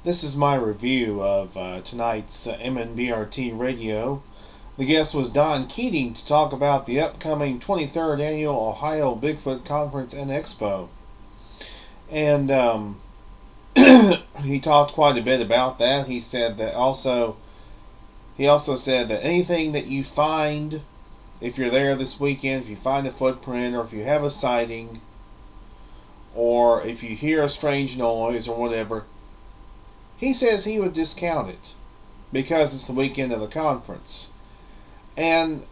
This is my review of tonight's MNBRT radio. The guest was Don Keating to talk about the upcoming 23rd Annual Ohio Bigfoot Conference and Expo. And he talked quite a bit about that. He said that he also said that anything that you find, if you're there this weekend, if you find a footprint, or if you have a sighting, or if you hear a strange noise or whatever, he says he would discount it because it's the weekend of the conference. And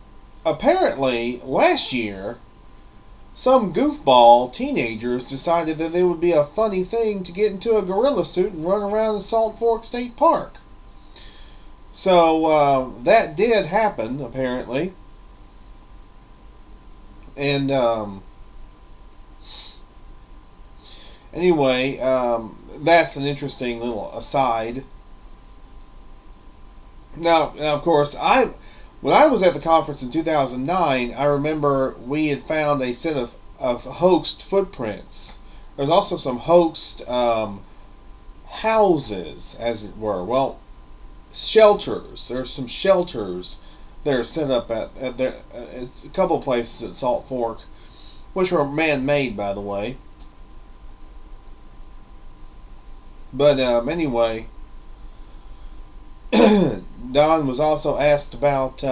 apparently, last year, some goofball teenagers decided that it would be a funny thing to get into a gorilla suit and run around the Salt Fork State Park. So that did happen, apparently. And anyway, that's an interesting little aside. Now, of course, when I was at the conference in 2009, I remember we had found a set of hoaxed footprints. There's also some hoaxed houses, as it were. Well, shelters. There's some shelters that are set up at a couple of places at Salt Fork, which were man-made, by the way. But anyway, Don was also asked about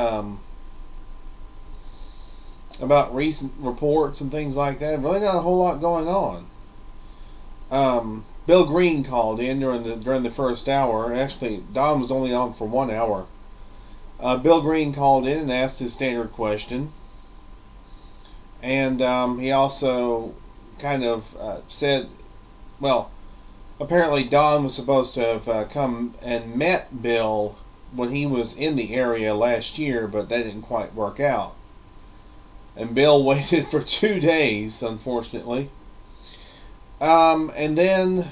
recent reports and things like that. Really, not a whole lot going on. Bill Green called in during the first hour. Actually, Don was only on for 1 hour. Bill Green called in and asked his standard question, and he also kind of said, well, apparently Don was supposed to have come and met Bill when he was in the area last year, but that didn't quite work out. And Bill waited for 2 days, unfortunately. And then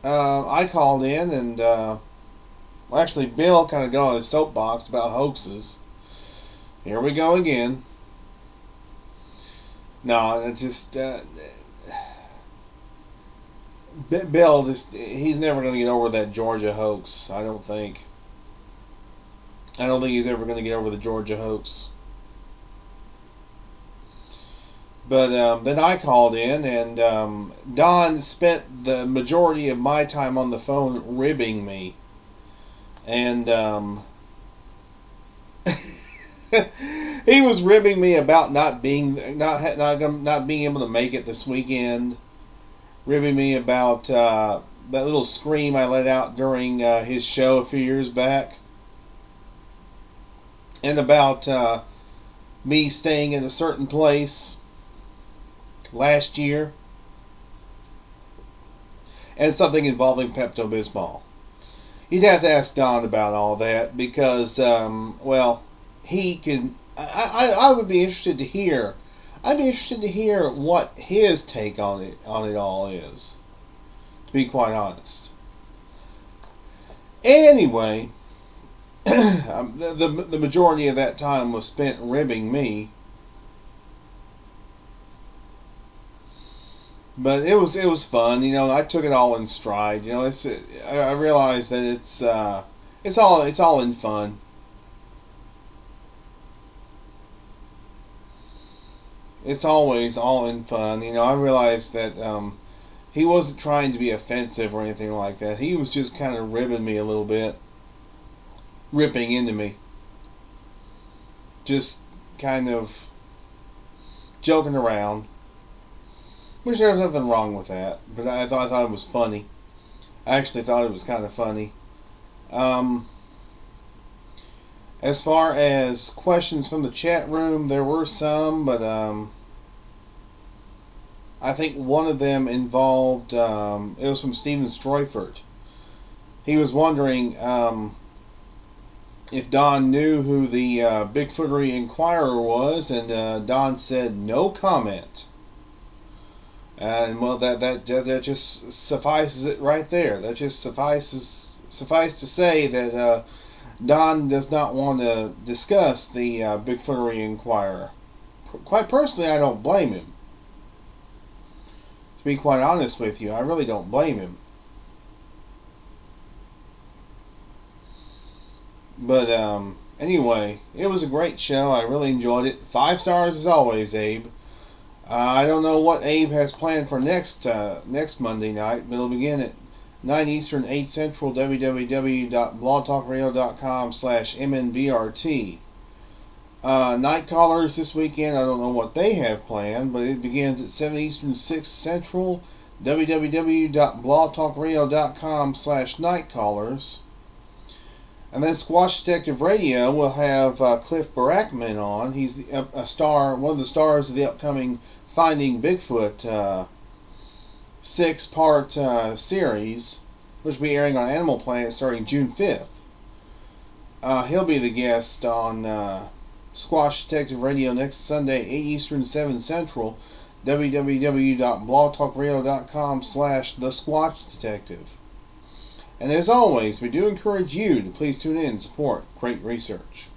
I called in, and actually Bill kind of got on his soapbox about hoaxes. Here we go again. No, it's just... Bill he's never going to get over that Georgia hoax, I don't think. I don't think he's ever going to get over the Georgia hoax. But then I called in, and Don spent the majority of my time on the phone ribbing me. And he was ribbing me about not being able to make it this weekend. Ribbing me about that little scream I let out during his show a few years back, and about me staying in a certain place last year, and something involving Pepto-Bismol. You'd have to ask Don about all that because, well, he can. I would be interested to hear. I'd be interested to hear what his take on it all is, to be quite honest. Anyway, the majority of that time was spent ribbing me, but it was fun. You know, I took it all in stride. You know, I realized that it's all in fun. It's always all in fun. You know, I realized that he wasn't trying to be offensive or anything like that. He was just kind of ribbing me a little bit. Ripping into me. Just kind of joking around. Which there's nothing wrong with that. But I thought it was funny. I actually thought it was kind of funny. As far as questions from the chat room, there were some, but I think one of them involved, it was from Steven Stroifert. He was wondering if Don knew who the Bigfootery Inquirer was, and Don said no comment. And well, that just suffices it right there. That just suffice to say that Don does not want to discuss the Bigfootery Inquirer. Quite personally, I don't blame him. To be quite honest with you, I really don't blame him. But anyway, it was a great show. I really enjoyed it. 5 stars as always, Abe. I don't know what Abe has planned for next Monday night, but it'll begin at 9 Eastern, 8 Central, www.blogtalkradio.com/MNBRT. Night callers this weekend, I don't know what they have planned, but it begins at 7 Eastern, 6 Central, www.blogtalkradio.com/nightcallers. And then Squash Detective Radio will have Cliff Barackman on. He's a star, one of the stars of the upcoming Finding Bigfoot 6-part series, which will be airing on Animal Planet starting June 5th. He'll be the guest on Squash Detective Radio next Sunday, 8 Eastern, 7 Central, www.blogtalkradio.com/The Squatch Detective. And as always, we do encourage you to please tune in and support great research.